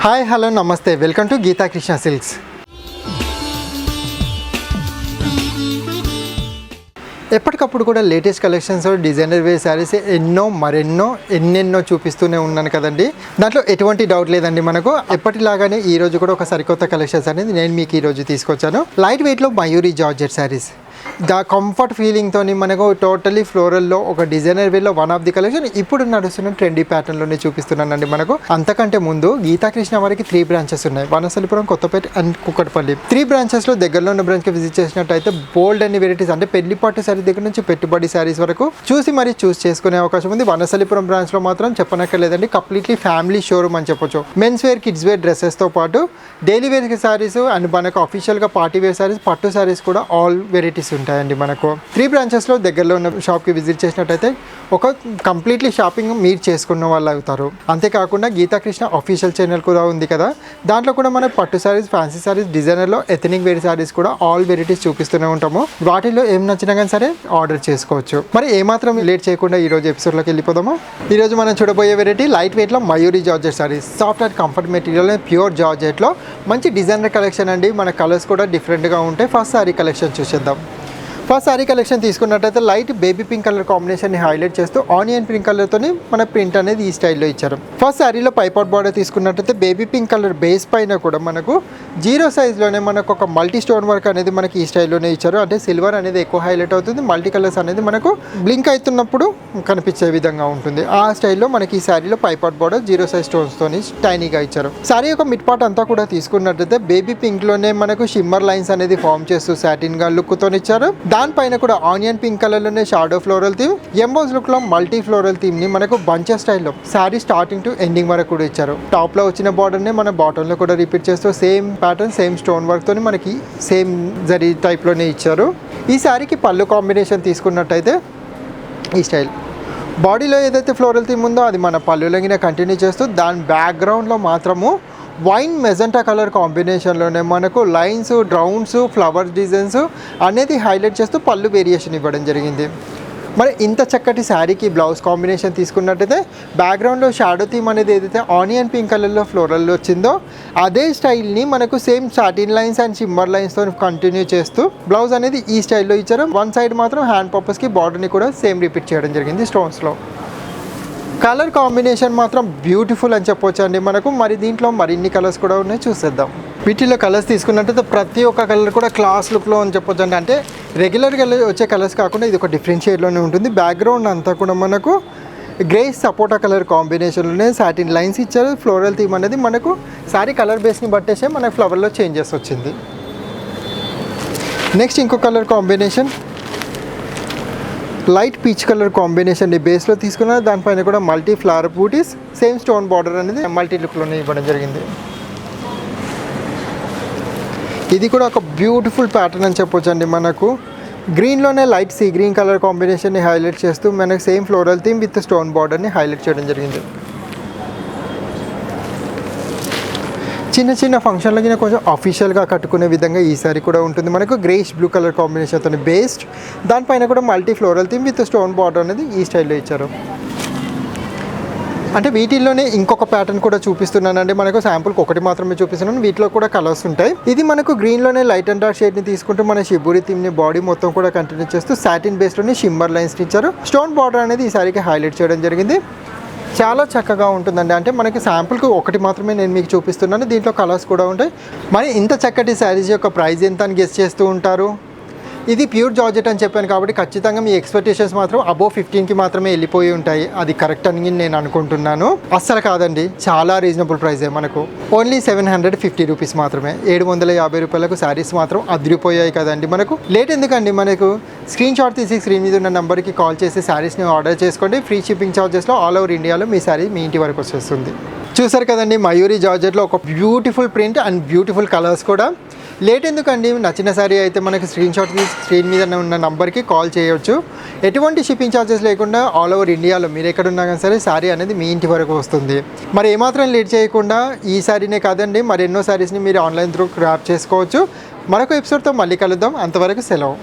Hi hello నమస్తే welcome to Geetha Krishna silks. ఎప్పటికప్పుడు కూడా latest collections designer wear sarees ఎన్నెన్నో చూపిస్తూనే ఉన్నాను కదండి. దాంట్లో ఎటువంటి డౌట్ లేదండి. మనకు ఎప్పటిలాగానే ఈ రోజు కూడా ఒక సరికొత్త కలెక్షన్స్ అనేది నేను మీకు ఈరోజు తీసుకొచ్చాను. లైట్ వెయిట్లో Mayuri georgette saris, the comfort ఫీలింగ్తో మనకు టోటలీ ఫ్లోరల్లో ఒక డిజైనర్ వేర్లో వన్ ఆఫ్ ది కలెక్షన్ ఇప్పుడు నడుస్తున్న ట్రెండీ ప్యాటర్న్లోనే చూపిస్తున్నానండి. మనకు అంతకంటే ముందు గీతాకృష్ణ వారికి 3 బ్రాంచెస్ ఉన్నాయి. వనసలిపురం, కొత్తపేట అండ్ కుక్కటపల్లి. 3 బ్రాంచెస్లో దగ్గరలో ఉన్న బ్రాంచ్కి విజిట్ చేసినట్టయితే బోల్డ్ అన్ని వెరైటీస్ అంటే పెళ్లి పట్టు శారీ దగ్గర నుంచి పెట్టుబడి శారీస్ వరకు చూస్ చేసుకునే అవకాశం ఉంది. వనసలిపురం బ్రాంచ్లో మాత్రం చెప్పనక్కర్లేదండి, కంప్లీట్లీ ఫ్యామిలీ షోరూమ్ అని చెప్పొచ్చు. మెన్స్ వేర్, కిడ్స్ వేర్ డ్రెస్సెస్తో పాటు డైలీ వేర్ శారీస్ అండ్ మనకు అఫీషియల్గా పార్టీ వేర్ శారీస్, పట్టు శారీస్ కూడా ఆల్ వెరైటీస్ ఉంటాయండి. మనకు 3 బ్రాంచెస్లో దగ్గరలో ఉన్న షాప్కి విజిట్ చేసినట్టయితే ఒక కంప్లీట్లీ షాపింగ్ మీరు చేసుకున్న వాళ్ళు అవుతారు. అంతేకాకుండా గీతాకృష్ణ అఫీషియల్ ఛానల్ కూడా ఉంది కదా, దాంట్లో కూడా మనం పట్టు శారీస్, ఫ్యాన్సీ శారీస్, డిజైనర్లో ఎథనిక్ వేర్ శారీస్ కూడా ఆల్ వెరైటీస్ చూపిస్తూనే ఉంటాము. వాటిలో ఏం నచ్చినా కానీ సరే ఆర్డర్ చేసుకోవచ్చు. మరి ఏమాత్రం లేట్ చేయకుండా ఈరోజు ఎపిసోడ్లోకి వెళ్ళిపోదాము. ఈరోజు మనం చూడబోయే వెరైటీ లైట్ వెయిట్లో Mayuri georgette saris. Soft and comfort material, pure జార్జెట్లో మంచి డిజైనర్ కలెక్షన్ అండి. మన కలర్స్ కూడా డిఫరెంట్గా ఉంటాయి. ఫస్ట్ శారీ కలెక్షన్ చూసేద్దాం. ఫస్ట్ శారీ కలెక్షన్ తీసుకున్నట్టయితే లైట్ బేబీ పింక్ కలర్ కాంబినేషన్ని హైలైట్ చేస్తూ ఆనియన్ పింక్ కలర్తో మన ప్రింట్ అనేది ఈ స్టైల్లో ఇచ్చారు. ఫస్ట్ శారీలో పైపాట్ బార్డర్ తీసుకున్నట్టయితే బేబీ పింక్ కలర్ బేస్ పైన కూడా మనకు 0 సైజ్లోనే మనకు ఒక మల్టీ స్టోన్ వర్క్ అనేది మనకి ఈ స్టైల్లోనే ఇచ్చారు. అంటే సిల్వర్ అనేది ఎక్కువ హైలైట్ అవుతుంది, మల్టీ కలర్స్ అనేది మనకు బ్లింక్ అవుతున్నప్పుడు కనిపించే విధంగా ఉంటుంది. ఆ స్టైల్లో మనకి ఈ శారీలో పైపాట్ బార్డర్ 0 సైజ్ స్టోన్స్తో టైనీగా ఇచ్చారు. శారీ యొక్క మిడ్ పార్ట్ అంతా కూడా తీసుకున్నట్టయితే బేబీ పింక్లోనే మనకు షిమ్మర్ లైన్స్ అనేది ఫామ్ చేస్తూ సాటిన్గా లుక్తో ఇచ్చారు. దానిపైన కూడా ఆనియన్ పింక్ కలర్లోనే షాడో ఫ్లోరల్ థీమ్, ఎంబోస్ లుక్లో మల్టీ ఫ్లోరల్ థీమ్ని మనకు బంచెస్ స్టైల్లో శారీ స్టార్టింగ్ టు ఎండింగ్ వరకు కూడా ఇచ్చారు. టాప్లో వచ్చిన బార్డర్ని మన బాటంలో కూడా రిపీట్ చేస్తూ సేమ్ ప్యాటర్న్, సేమ్ స్టోన్ వర్క్తో మనకి సేమ్ జరీ టైప్లోనే ఇచ్చారు. ఈ శారీకి పళ్ళు కాంబినేషన్ తీసుకున్నట్టయితే ఈ స్టైల్ బాడీలో ఏదైతే ఫ్లోరల్ థీమ్ ఉందో అది మన పళ్ళులగిన కంటిన్యూ చేస్తూ దాని బ్యాక్గ్రౌండ్లో మాత్రము వైన్ మెజెంటా కలర్ కాంబినేషన్లోనే మనకు లైన్స్, డ్రౌన్స్, ఫ్లవర్ డిజైన్స్ అనేది హైలైట్ చేస్తూ పళ్ళు వేరియేషన్ ఇవ్వడం జరిగింది. మరి ఇంత చక్కటి శారీకి బ్లౌజ్ కాంబినేషన్ తీసుకున్నట్టయితే బ్యాక్గ్రౌండ్లో షాడో థీమ్ అనేది ఏదైతే ఆనియన్ పింక్ కలర్లో ఫ్లోరల్లో వచ్చిందో అదే స్టైల్ని మనకు same satin lines and shimmer లైన్స్తో కంటిన్యూ చేస్తూ బ్లౌజ్ అనేది ఈ స్టైల్లో ఇచ్చారు. వన్ సైడ్ మాత్రం హ్యాండ్ పర్పస్కి బార్డర్ని కూడా సేమ్ రిపీట్ చేయడం జరిగింది స్టోన్స్లో. కలర్ కాంబినేషన్ మాత్రం బ్యూటిఫుల్ అని చెప్పొచ్చు అండి మనకు. మరి దీంట్లో మరిన్ని కలర్స్ కూడా ఉన్నాయి, చూసేద్దాం. వీటిలో కలర్స్ తీసుకున్నట్టయితే ప్రతి ఒక్క కలర్ కూడా క్లాస్ లుక్లో అని చెప్పొచ్చు అండి. అంటే రెగ్యులర్గా వచ్చే కలర్స్ కాకుండా ఇది ఒక డిఫరెంట్ షేడ్లోనే ఉంటుంది. బ్యాక్గ్రౌండ్ అంతా కూడా మనకు గ్రేస్ సపోటా కలర్ కాంబినేషన్లోనే సాటిన్ లైన్స్ ఇచ్చారు. ఫ్లోరల్ థీమ్ అనేది మనకు శారీ కలర్ బేస్ని బట్టేసే మనకు ఫ్లవర్లో చేంజెస్ వచ్చింది. నెక్స్ట్ ఇంకో colour combination light peach colour combination బేస్లో తీసుకున్న దానిపైన కూడా మల్టీ ఫ్లవర్ బూటీస్, సేమ్ స్టోన్ బార్డర్ అనేది మల్టీ లుక్లోనే ఇవ్వడం జరిగింది. ఇది కూడా ఒక బ్యూటిఫుల్ ప్యాటర్న్ అని చెప్పొచ్చు అండి. మనకు గ్రీన్లోనే లైట్ సీ గ్రీన్ కలర్ కాంబినేషన్ని హైలైట్ చేస్తూ మనకు same floral theme with stone బార్డర్ని హైలైట్ చేయడం జరిగింది. చిన్న ఫంక్షన్లకి కొంచెం అఫీషియల్గా కట్టుకునే విధంగా ఈ సారీ కూడా ఉంటుంది. మనకు గ్రేష్ బ్లూ కలర్ కాంబినేషన్తో బేస్డ్, దానిపైన కూడా multi floral theme with stone border అనేది ఈ స్టైల్లో ఇచ్చారు. అంటే వీటిల్లోనే ఇంకొక ప్యాటర్న్ కూడా చూపిస్తున్నానండి. మనకు శాంపుల్కి ఒకటి మాత్రమే చూపిస్తున్నాను, వీటిలో కూడా కలర్స్ ఉంటాయి. ఇది మనకు గ్రీన్లోనే లైట్ అండ్ డార్క్ షేడ్ని తీసుకుంటూ మన షిబూరి థీమ్ని బాడీ మొత్తం కూడా కంటిన్యూ చేస్తూ సాటిన్ బేస్లోనే షిమ్మర్ లైన్స్ని ఇచ్చారు. స్టోన్ బార్డర్ అనేది ఈ సారీకి హైలైట్ చేయడం జరిగింది. చాలా చక్కగా ఉంటుందండి. అంటే మనకి శాంపుల్కి ఒకటి మాత్రమే నేను మీకు చూపిస్తున్నాను, దీంట్లో కలర్స్ కూడా ఉంటాయి. మరి ఇంత చక్కటి శారీస్ యొక్క ప్రైస్ ఎంత అని గెస్ చేస్తూ ఉంటారు. ఇది ప్యూర్ జార్జెట్ అని చెప్పాను కాబట్టి ఖచ్చితంగా మీ ఎక్స్పెక్టేషన్స్ మాత్రం అబోవ్ 15కి మాత్రమే వెళ్ళిపోయి ఉంటాయి. అది కరెక్ట్ అని నేను అనుకుంటున్నాను. అస్సలు కాదండి, చాలా రీజనబుల్ ప్రైజే. మనకు ఓన్లీ 750 రూపీస్ మాత్రమే. 750 రూపాయలకు శారీస్ మాత్రం అదిరిపోయాయి కదండి. మనకు లేట్ ఎందుకండి, మనకు స్క్రీన్ షాట్ తీసి స్క్రీన్ మీద ఉన్న నెంబర్కి కాల్ చేసి శారీస్ని ఆర్డర్ చేసుకోండి. ఫ్రీ షిప్పింగ్ ఛార్జెస్లో ఆల్ ఓవర్ ఇండియాలో మీ శారీ మీ ఇంటి వరకు వచ్చేస్తుంది. చూసారు కదండి, మయూరి జార్జెట్లో ఒక beautiful print and beautiful colours కూడా. లేట్ ఎందుకండి, నచ్చిన శారీ అయితే మనకి స్క్రీన్ షాట్ తీసి స్క్రీన్ మీద ఉన్న నంబర్కి కాల్ చేయొచ్చు. ఎటువంటి షిప్పింగ్ ఛార్జెస్ లేకుండా ఆల్ ఓవర్ ఇండియాలో మీరు ఎక్కడున్నా కానీ సరే శారీ అనేది మీ ఇంటి వరకు వస్తుంది. మరి ఏమాత్రం లేట్ చేయకుండా ఈ శారీనే కాదండి మరి ఎన్నో శారీస్ని మీరు ఆన్లైన్ త్రూ గ్రాప్ చేసుకోవచ్చు. మరొక ఎపిసోడ్తో మళ్ళీ కలుద్దాం. అంతవరకు సెలవు.